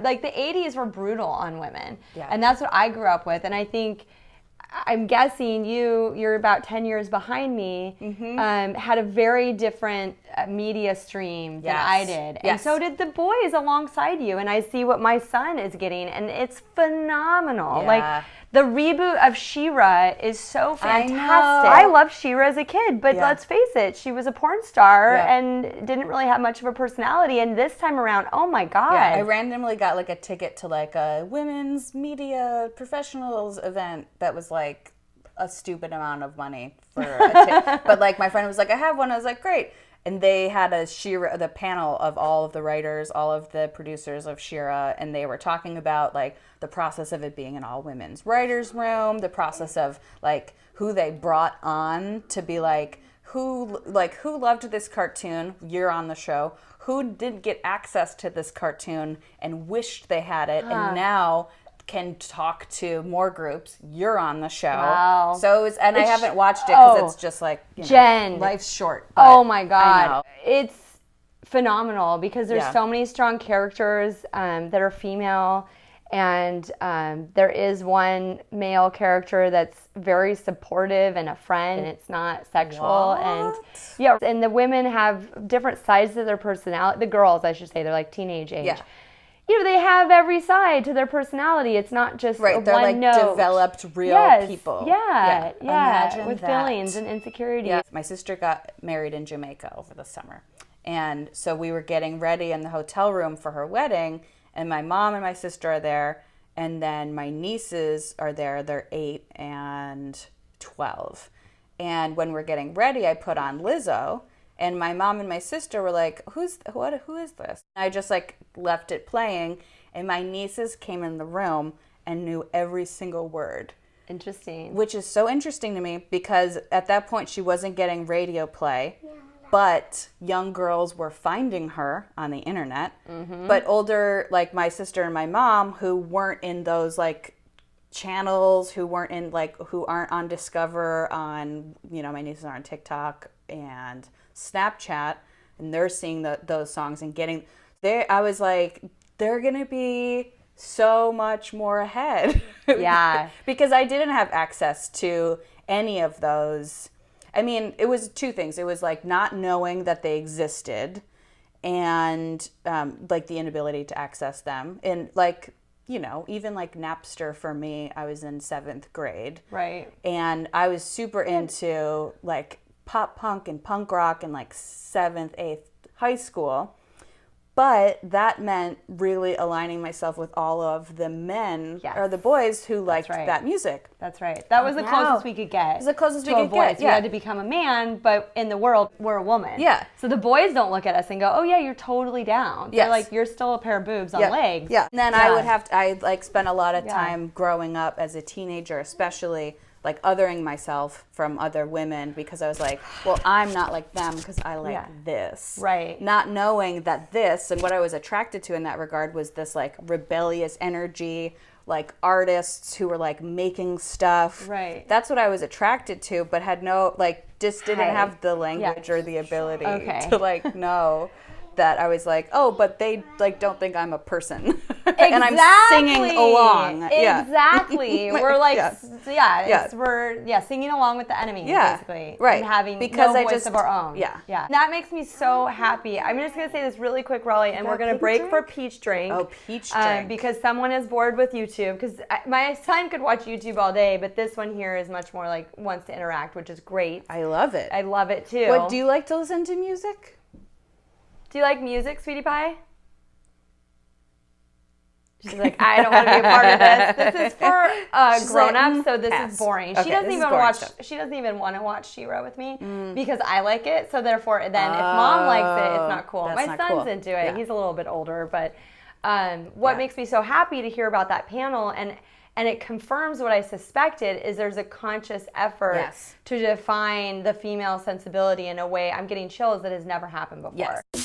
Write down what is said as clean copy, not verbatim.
like the 80s were brutal on women. Yeah. And that's what I grew up with. And I think, I'm guessing you're about 10 years behind me, had a very different media stream than I did. Yes. And so did the boys alongside you. And I see what my son is getting, and it's phenomenal. Yeah. Like, the reboot of She-Ra is so fantastic. I loved She-Ra as a kid, but let's face it, she was a porn star and didn't really have much of a personality. And this time around, oh my God. Yeah, I randomly got like a ticket to like a women's media professionals event that was like a stupid amount of money for a ticket. But like my friend was like, I have one. I was like, great. And they had the panel of all of the writers, all of the producers of She-Ra, and they were talking about like the process of it being an all women's writers' room, the process of like who they brought on to be like who loved this cartoon, you're on the show, who didn't get access to this cartoon and wished they had it, and now can talk to more groups, you're on the show. Wow. So I haven't watched it because it's just like, Jen, life's short. Oh my God. It's phenomenal because there's so many strong characters that are female, and there is one male character that's very supportive and a friend, and it's not sexual. And the women have different sides to their personality. The girls, I should say, they're like teenage age. Yeah. You know, they have every side to their personality. It's not just they're one like note. developed real people. Yeah. Imagine with that. feelings and insecurities. Yeah. My sister got married in Jamaica over the summer. And so we were getting ready in the hotel room for her wedding, and my mom and my sister are there, and then my nieces are there. They're 8 and 12. And when we're getting ready, I put on Lizzo. And my mom and my sister were like, who is this? I just like left it playing, and my nieces came in the room and knew every single word. Interesting. Which is so interesting to me because at that point she wasn't getting radio play, but young girls were finding her on the internet. But older, like my sister and my mom, who weren't in those like channels, who aren't on Discover, on, you know, my nieces are on TikTok and Snapchat, and they're seeing those songs and getting there. I was like, they're gonna be so much more ahead. Yeah. Because I didn't have access to any of those. I mean, it was two things. It was like not knowing that they existed, and like the inability to access them. And like, you know, even like Napster for me, I was in 7th grade. Right. And I was super into like pop punk and punk rock in like 7th, 8th high school. But that meant really aligning myself with all of the men or the boys who liked that music. That's right. That was the closest we could get. It was the closest we to a could voice. get. We had to become a man, but in the world, we're a woman. Yeah. So the boys don't look at us and go, oh yeah, you're totally down. They're like, you're still a pair of boobs on legs. Yeah. And then I like spent a lot of time growing up as a teenager, especially like othering myself from other women, because I was like, well, I'm not like them because I like this. Right. Not knowing that this, and what I was attracted to in that regard was this like rebellious energy, like artists who were like making stuff. Right. That's what I was attracted to, but had no, like, just didn't have the language or the ability to like know that I was like, oh, but they like don't think I'm a person. And I'm singing along. Exactly. We're like, we're singing along with the enemy, basically. Right. And having because no voice of our own. Yeah. That makes me so happy. I'm just going to say this really quick, Raleigh, and we're going to break for Peach Drink. Oh, Peach Drink. Because someone is bored with YouTube. Because my son could watch YouTube all day, but this one here is much more like wants to interact, which is great. I love it. I love it too. What, do you like to listen to music? Do you like music, Sweetie Pie? She's like, I don't want to be a part of this. This is for grown-ups, so this is boring. Okay, she doesn't even want to watch She-Ra with me because I like it. So therefore, then if Mom likes it, it's not cool. My son's into it. Yeah. He's a little bit older, but what makes me so happy to hear about that panel and it confirms what I suspected is there's a conscious effort to define the female sensibility in a way I'm getting chills that has never happened before. Yes.